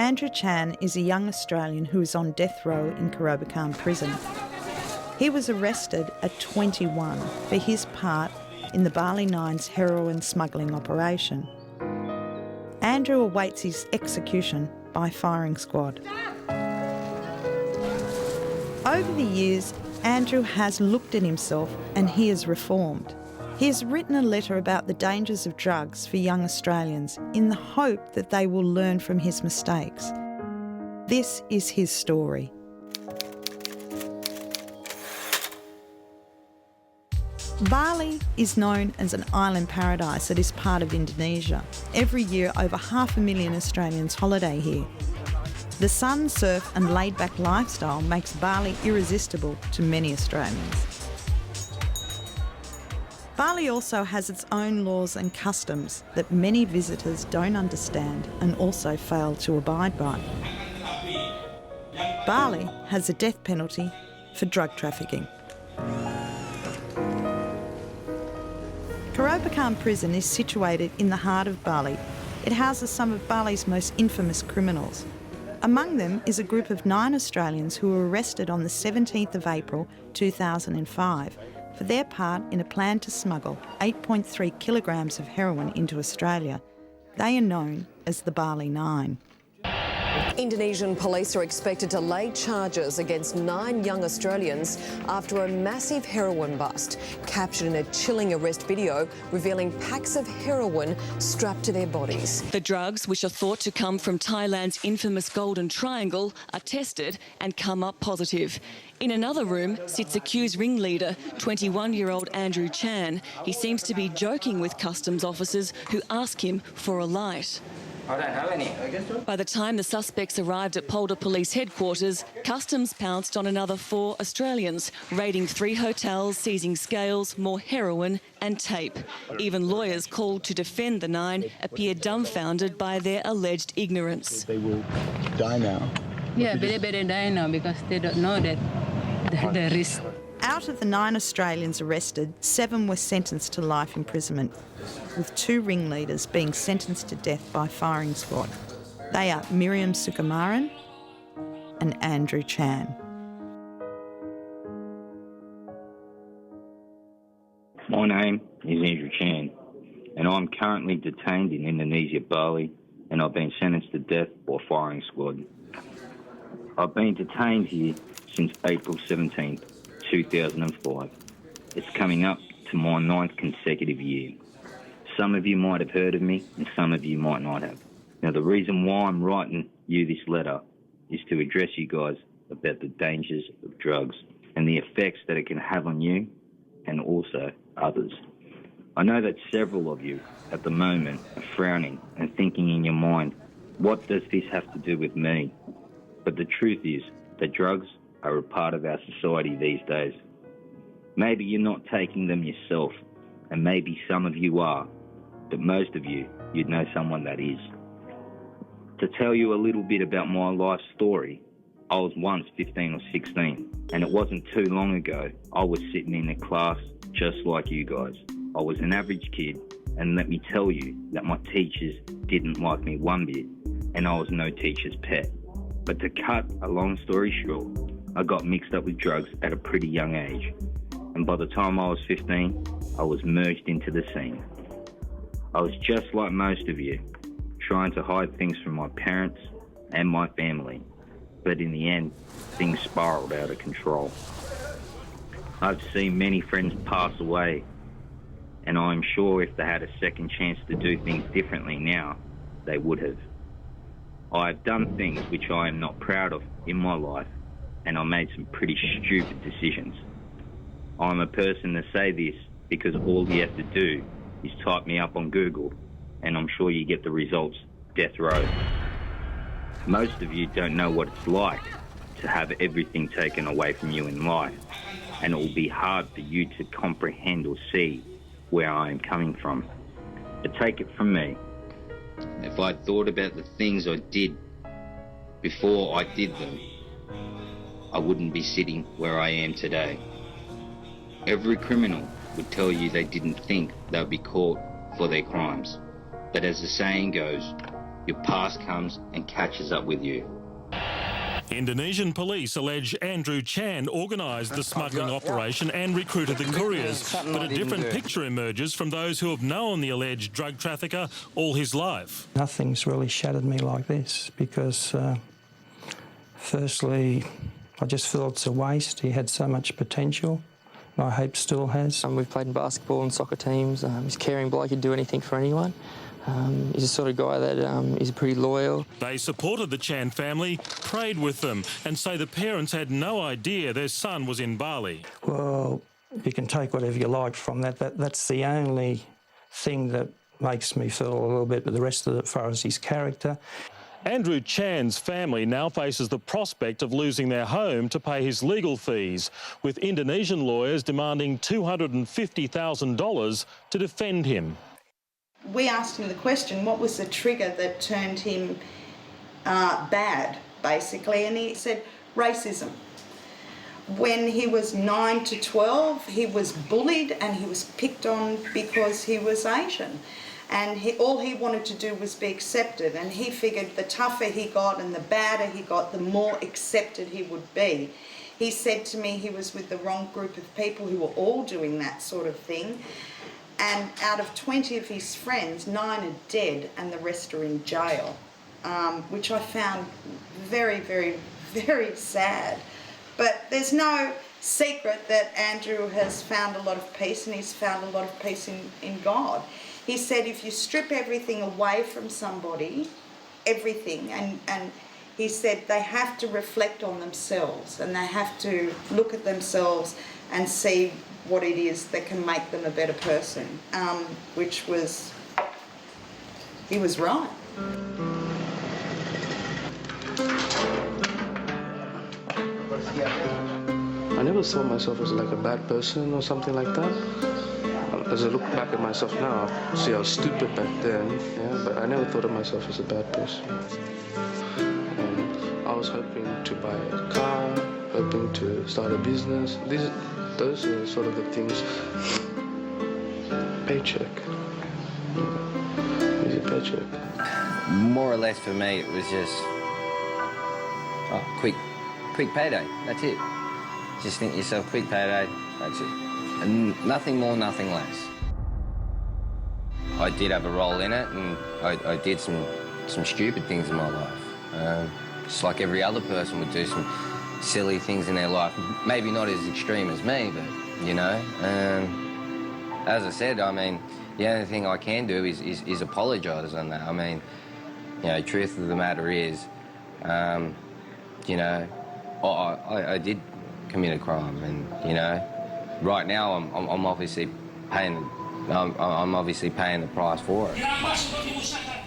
Andrew Chan is a young Australian who is on death row in Khan prison. He was arrested at 21 for his part in the Bali Nine's heroin smuggling operation. Andrew awaits his execution by firing squad. Over the years, Andrew has looked at himself and he has reformed. He has written a letter about the dangers of drugs for young Australians in the hope that they will learn from his mistakes. This is his story. Bali is known as an island paradise that is part of Indonesia. Every year, over 500,000 Australians holiday here. The sun, surf and laid-back lifestyle makes Bali irresistible to many Australians. Bali also has its own laws and customs that many visitors don't understand and also fail to abide by. Bali has a death penalty for drug trafficking. Khan prison is situated in the heart of Bali. It houses some of Bali's most infamous criminals. Among them is a group of 9 Australians who were arrested on the 17th of April 2005 for their part in a plan to smuggle 8.3 kilograms of heroin into Australia. They are known as the Bali Nine. Indonesian police are expected to lay charges against 9 young Australians after a massive heroin bust, captured in a chilling arrest video revealing packs of heroin strapped to their bodies. The drugs, which are thought to come from Thailand's infamous Golden Triangle, are tested and come up positive. In another room sits accused ringleader, 21-year-old Andrew Chan. He seems to be joking with customs officers who ask him for a light. I don't have any. By the time the suspects arrived at Polder Police headquarters, Customs pounced on another 4 Australians, raiding 3 hotels, seizing scales, more heroin and tape. Even lawyers called to defend the 9 appear dumbfounded by their alleged ignorance. They will die now. Yeah, they better die now because they don't know that the risk. Out of the 9 Australians arrested, 7 were sentenced to life imprisonment, with 2 ringleaders being sentenced to death by firing squad. They are Miriam Sukumaran and Andrew Chan. My name is Andrew Chan, and I'm currently detained in Indonesia, Bali, and I've been sentenced to death by firing squad. I've been detained here since April 17th. 2005. It's coming up to my 9th consecutive year. Some of you might have heard of me and some of you might not have. Now, the reason why I'm writing you this letter is to address you guys about the dangers of drugs and the effects that it can have on you and also others. I know that several of you at the moment are frowning and thinking in your mind, what does this have to do with me? But the truth is that drugs are a part of our society these days. Maybe you're not taking them yourself, and maybe some of you are, but most of you, you'd know someone that is. To tell you a little bit about my life story, I was once 15 or 16, and it wasn't too long ago I was sitting in a class just like you guys. I was an average kid, and let me tell you that my teachers didn't like me one bit, and I was no teacher's pet. But to cut a long story short, I got mixed up with drugs at a pretty young age, and by the time I was 15, I was merged into the scene. I was just like most of you, trying to hide things from my parents and my family, but in the end, things spiraled out of control. I've seen many friends pass away, and I'm sure if they had a second chance to do things differently now, they would have. I have done things which I am not proud of in my life, and I made some pretty stupid decisions. I'm a person to say this because all you have to do is type me up on Google, and I'm sure you get the results, death row. Most of you don't know what it's like to have everything taken away from you in life, and it will be hard for you to comprehend or see where I am coming from. But take it from me, if I thought about the things I did before I did them, I wouldn't be sitting where I am today. Every criminal would tell you they didn't think they would be caught for their crimes. But as the saying goes, your past comes and catches up with you. Indonesian police allege Andrew Chan organised the smuggling operation and recruited the couriers, but a different picture emerges from those who have known the alleged drug trafficker all his life. Nothing's really shattered me like this because, firstly, I just feel it's a waste. He had so much potential. I hope still has. We've played in basketball and soccer teams. He's a caring bloke, he'd do anything for anyone. He's the sort of guy that is pretty loyal. They supported the Chan family, prayed with them, and say the parents had no idea their son was in Bali. Well, you can take whatever you like from that. That's the only thing that makes me feel a little bit, but the rest of it, as far as his character. Andrew Chan's family now faces the prospect of losing their home to pay his legal fees, with Indonesian lawyers demanding $250,000 to defend him. We asked him the question, what was the trigger that turned him bad, basically, and he said racism. When he was 9 to 12, he was bullied and he was picked on because he was Asian. And all he wanted to do was be accepted, and he figured the tougher he got and the badder he got, the more accepted he would be. He said to me he was with the wrong group of people who were all doing that sort of thing. And out of 20 of his friends, 9 are dead and the rest are in jail, which I found very, very, very sad. But there's no secret that Andrew has found a lot of peace, and he's found a lot of peace in God. He said if you strip everything away from somebody, everything, and he said they have to reflect on themselves and they have to look at themselves and see what it is that can make them a better person, which was, he was right. I never saw myself as like a bad person or something like that. As I look back at myself now, I see I was stupid back then, yeah, but I never thought of myself as a bad person. I was hoping to buy a car, hoping to start a business. Those are sort of the things. Paycheck. Easy paycheck. More or less for me, it was just quick payday. That's it. Just think yourself, quick payday. That's it. And nothing more, nothing less. I did have a role in it, and I did some stupid things in my life. Just like every other person would do some silly things in their life. Maybe not as extreme as me, but, you know. As I said, I mean, the only thing I can do is apologise on that. I mean, you know, truth of the matter is, you know, I did commit a crime, and, you know, right now I'm obviously paying the price for it.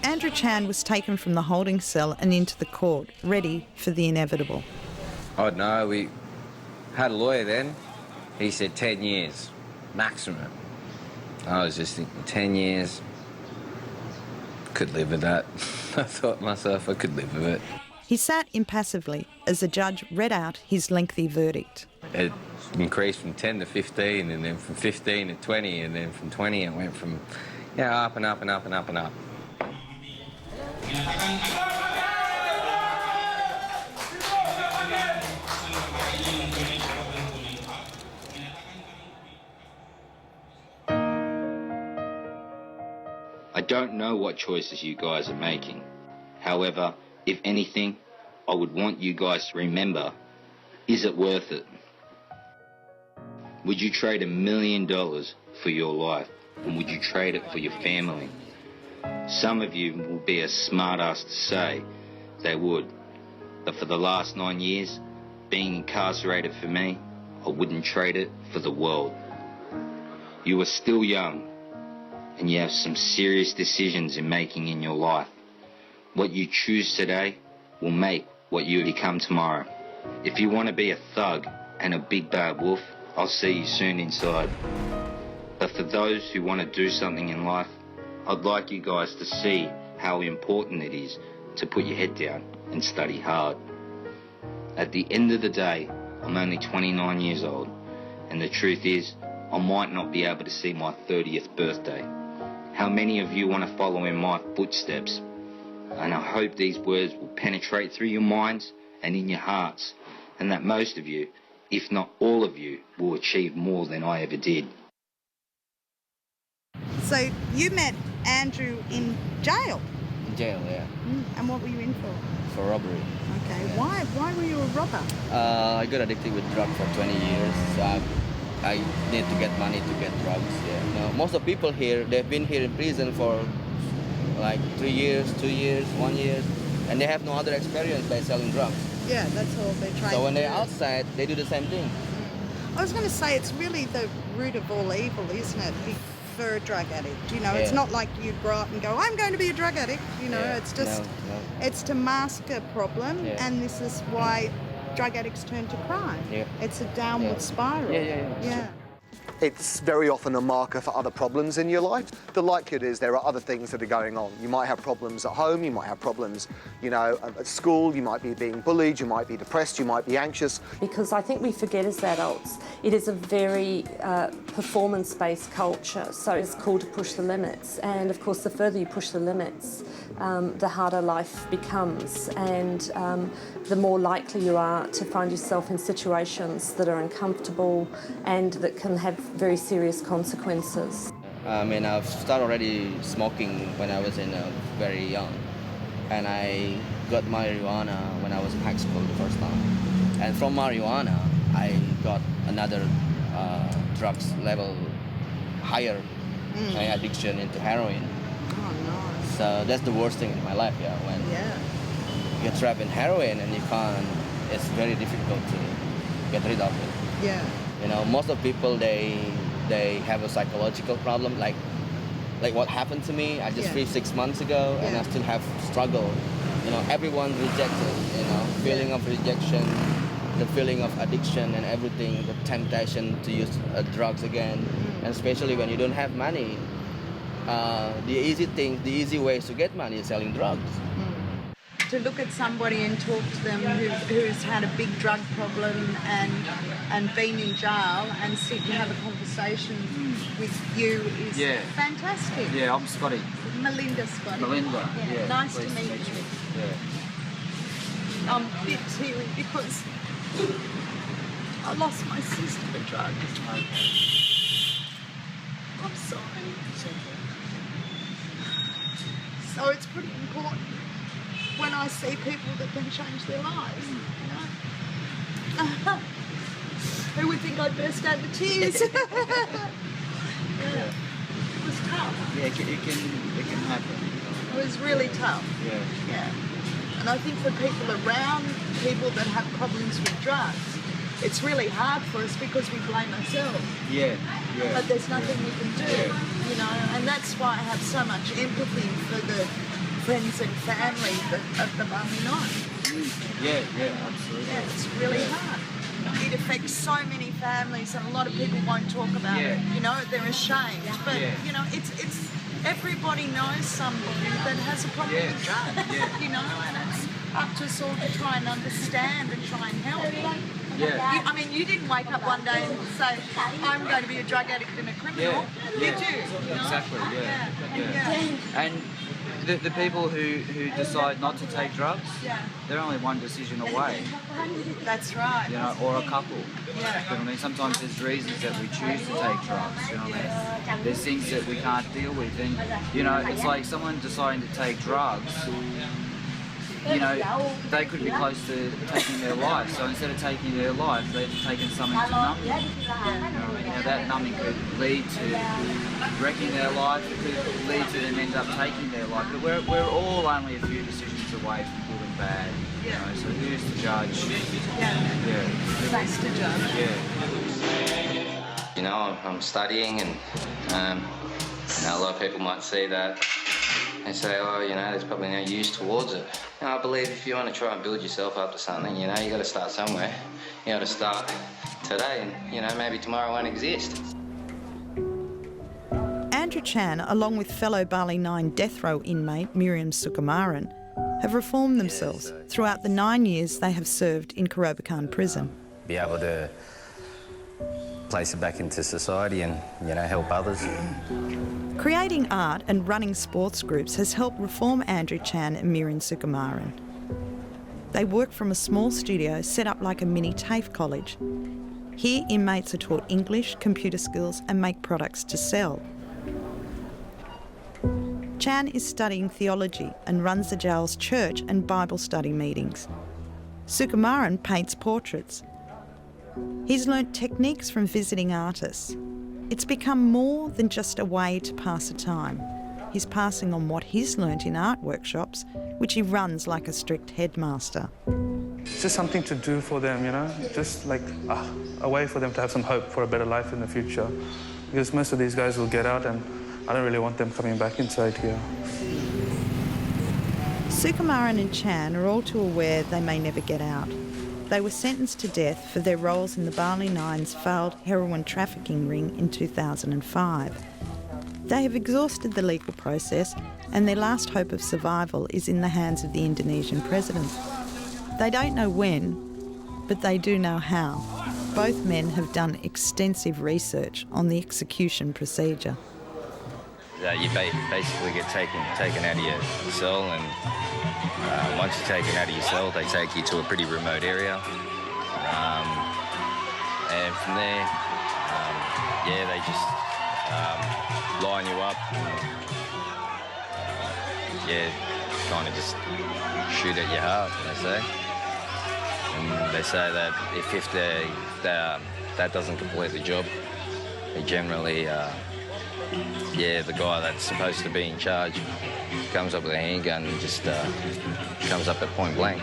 Andrew Chan was taken from the holding cell and into the court, ready for the inevitable. Oh no, we had a lawyer then. He said 10 years, maximum. I was just thinking 10 years, could live with that. I thought myself I could live with it. He sat impassively as the judge read out his lengthy verdict. It increased from 10 to 15, and then from 15 to 20, and then from 20 it went from, yeah, up and up and up and up and up. I don't know what choices you guys are making. However, if anything, I would want you guys to remember, is it worth it? Would you trade $1 million for your life? And would you trade it for your family? Some of you will be a smart ass to say they would. But for the last 9 years, being incarcerated for me, I wouldn't trade it for the world. You are still young, and you have some serious decisions in making in your life. What you choose today will make what you become tomorrow. If you want to be a thug and a big bad wolf, I'll see you soon inside. But for those who want to do something in life, I'd like you guys to see how important it is to put your head down and study hard. At the end of the day, I'm only 29 years old, and the truth is, I might not be able to see my 30th birthday. How many of you want to follow in my footsteps? And I hope these words will penetrate through your minds and in your hearts, and that most of you, if not all of you, will achieve more than I ever did. So you met Andrew in jail? In jail, yeah. And what were you in for? For robbery. Okay, Yeah. Why were you a robber? I got addicted with drugs for 20 years. So I need to get money to get drugs, yeah. Now, most of the people here, they've been here in prison for like 3 years, 2 years, 1 year, and they have no other experience by selling drugs. Yeah, that's all they're trying So when to they're do. outside, they do the same thing. I was going to say, it's really the root of all evil, isn't it? For a drug addict, you know, it's not like you grow up and go, I'm going to be a drug addict, you know, it's just, it's to mask a problem, and this is why drug addicts turn to crime. It's a downward spiral. Yeah. It's very often a marker for other problems in your life. The likelihood is there are other things that are going on. You might have problems at home, you might have problems, you know, at school, you might be being bullied, you might be depressed, you might be anxious. Because I think we forget as adults, it is a very performance-based culture, so it's cool to push the limits. And of course, the further you push the limits, the harder life becomes, and the more likely you are to find yourself in situations that are uncomfortable and that can have very serious consequences. I mean, I've started already smoking when I was very young, and I got marijuana when I was in high school the first time. And from marijuana, I got another drugs level higher, my addiction into heroin. Oh, no. So that's the worst thing in my life, when you get trapped in heroin and you can't, it's very difficult to get rid of it. Yeah. You know, most of people, they have a psychological problem, like what happened to me. I just reached 6 months ago, and I still have struggle. You know, everyone rejected, you know, feeling of rejection, the feeling of addiction and everything, the temptation to use drugs again, and especially when you don't have money. The easy ways to get money is selling drugs. To look at somebody and talk to them who's had a big drug problem and been in jail and sit and have a conversation with you is fantastic. Yeah, I'm Scotty. Melinda Scotty. Melinda, yeah. Nice to meet you. Yeah. I'm a bit teary because I lost my sister to drugs. I'm sorry. So it's pretty important when I see people that can change their lives, you know. Who would think I'd burst out into tears? It was tough. Yeah, it can happen. It was really tough. Yeah. And I think for people around people that have problems with drugs, it's really hard for us because we blame ourselves. Yeah. But there's nothing we can do, you know, and that's why I have so much empathy for the friends and family of the Bali Nine. Yeah, absolutely. Yeah, it's really hard. It affects so many families, and a lot of people won't talk about it. You know, they're ashamed. But you know, it's everybody knows somebody that has a problem with drugs. You know, and it's up to us all to try and understand and try and help. I mean, you didn't wake up one day and say, I'm going to be a drug addict and a criminal. Did you? You know? Exactly. Yeah. And the people who decide not to take drugs, they're only one decision away. That's right. You know, or a couple. Yeah. But I mean, sometimes there's reasons that we choose to take drugs. You know what I mean? There's things that we can't deal with, and you know, it's like someone deciding to take drugs. You know, they could be close to taking their life. So instead of taking their life, they've taken something to numb them. You know, that numbing could lead to wrecking their life. It could lead to them end up taking their life. But we're all only a few decisions away from good and bad. You know, so who's to judge? Who's to judge? You know, I'm studying, and you know, a lot of people might see that and say, oh, you know, there's probably no use towards it. And I believe if you want to try and build yourself up to something, you know, you got to start somewhere. You got to start today, and you know, maybe tomorrow won't exist. Andrew Chan, along with fellow Bali 9 death row inmate Miriam Sukumaran, have reformed themselves throughout the 9 years they have served in Kerobokan prison. Be able to place it back into society and, you know, help others. Creating art and running sports groups has helped reform Andrew Chan and Mirin Sukumaran. They work from a small studio set up like a mini TAFE college. Here, inmates are taught English, computer skills and make products to sell. Chan is studying theology and runs the jail's church and Bible study meetings. Sukumaran paints portraits. He's learnt techniques from visiting artists. It's become more than just a way to pass the time. He's passing on what he's learnt in art workshops, which he runs like a strict headmaster. It's just something to do for them, you know, just like a way for them to have some hope for a better life in the future. Because most of these guys will get out and I don't really want them coming back inside here. Sukumaran and Chan are all too aware they may never get out. They were sentenced to death for their roles in the Bali Nine's failed heroin trafficking ring in 2005. They have exhausted the legal process and their last hope of survival is in the hands of the Indonesian president. They don't know when, but they do know how. Both men have done extensive research on the execution procedure. You basically get taken out of your cell, and once you're taken out of your cell, they take you to a pretty remote area. And from there, they just line you up and, kind of just shoot at your heart, they say. And they say that if that doesn't complete the job, they generally, the guy that's supposed to be in charge comes up with a handgun and just comes up at point blank.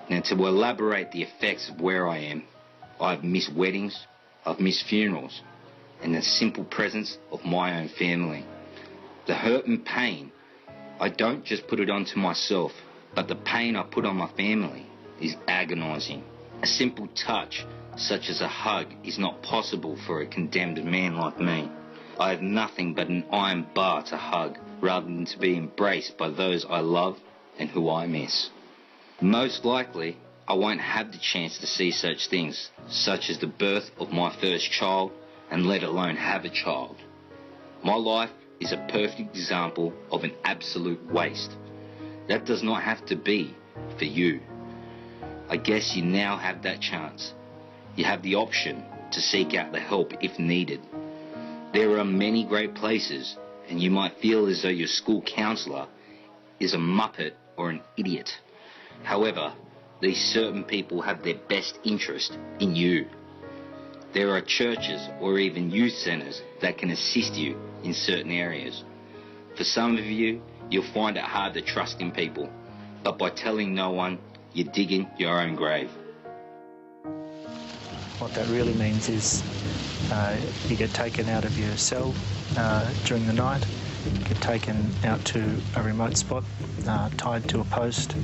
Now, to elaborate the effects of where I am, I've missed weddings, I've missed funerals, and the simple presence of my own family. The hurt and pain, I don't just put it onto myself, but the pain I put on my family is agonising. A simple touch, such as a hug, is not possible for a condemned man like me. I have nothing but an iron bar to hug, rather than to be embraced by those I love and who I miss. Most likely, I won't have the chance to see such things, such as the birth of my first child, and let alone have a child. My life is a perfect example of an absolute waste. That does not have to be for you. I guess you now have that chance. You have the option to seek out the help if needed. There are many great places, and you might feel as though your school counsellor is a muppet or an idiot. However, these certain people have their best interest in you. There are churches or even youth centres that can assist you in certain areas. For some of you, you'll find it hard to trust in people, but by telling no one, you're digging your own grave. What that really means is you get taken out of your cell during the night, get taken out to a remote spot, tied to a post,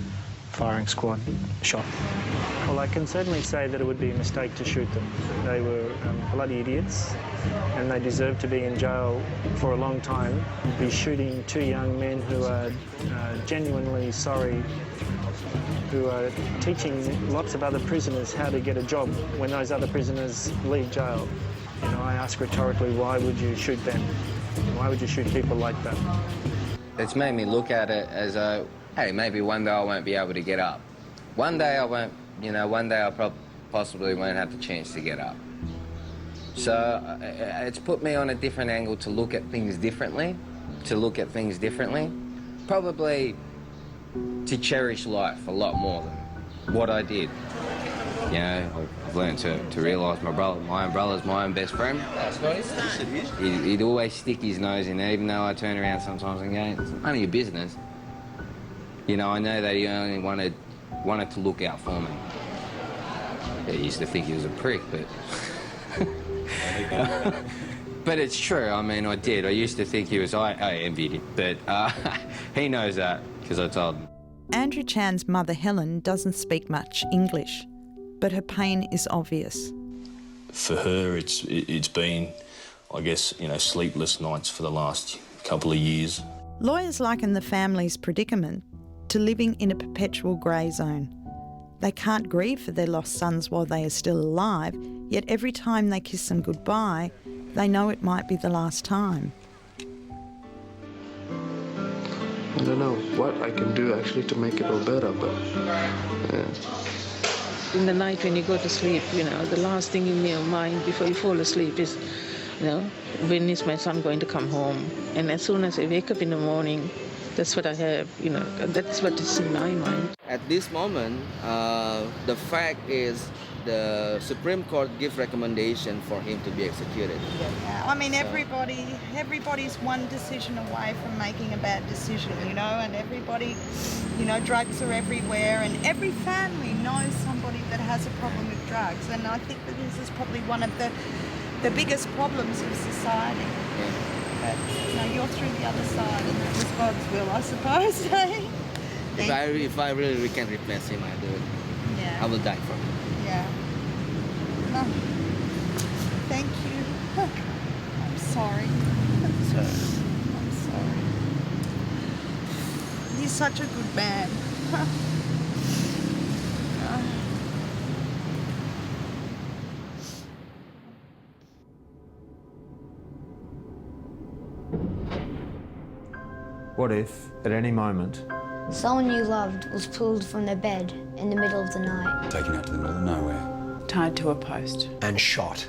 firing squad, shot. Well, I can certainly say that it would be a mistake to shoot them. They were bloody idiots and they deserve to be in jail for a long time. Be shooting two young men who are genuinely sorry, who are teaching lots of other prisoners how to get a job when those other prisoners leave jail. You know, I ask rhetorically, why would you shoot them? Why would you shoot people like that? It's made me look at it as a, hey, maybe one day I won't be able to get up. One day I won't, one day I possibly won't have the chance to get up. So it's put me on a different angle to look at things differently, probably to cherish life a lot more than what I did. You know, I've learned to realise my own brother's my own best friend. He'd always stick his nose in there, even though I turn around sometimes and go, it's none of your business. You know, I know that he only wanted to look out for me. I used to think he was a prick, but... But it's true, I mean, I did. I used to think he was... I envied him, but he knows that, because I told him. Andrew Chan's mother, Helen, doesn't speak much English, but her pain is obvious. For her, it's been, I guess, sleepless nights for the last couple of years. Lawyers liken the family's predicament to living in a perpetual grey zone. They can't grieve for their lost sons while they are still alive Yet every time they kiss them goodbye, they know it might be the last time. I don't know what I can do actually to make it all better, but yeah. In the night when you go to sleep, the last thing in your mind before you fall asleep is, when is my son going to come home? And as soon as I wake up in the morning, that's what I have, that's what is in my mind. At this moment, the fact is the Supreme Court give recommendation for him to be executed. Yeah, I mean, everybody's one decision away from making a bad decision, and everybody, drugs are everywhere, and every family knows somebody that has a problem with drugs, and I think that this is probably one of the biggest problems of society. Yeah. But, you're through the other side, and that was God's will, I suppose. If I really can replace him, I do it. Yeah. I will die for him. Yeah. No. Thank you. I'm sorry. I'm sorry. He's such a good man. What if, at any moment, someone you loved was pulled from their bed in the middle of the night? Taken out to the middle of nowhere. Tied to a post. And shot.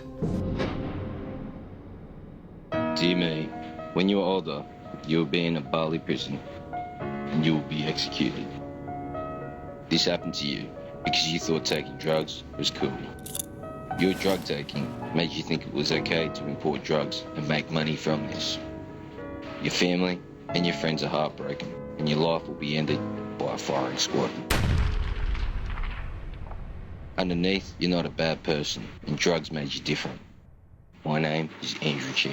Dear me, when you're older, you'll be in a Bali prison and you will be executed. This happened to you because you thought taking drugs was cool. Your drug taking made you think it was okay to import drugs and make money from this. Your family and your friends are heartbroken, and your life will be ended by a firing squad. Underneath, you're not a bad person, and drugs made you different. My name is Andrew Chan.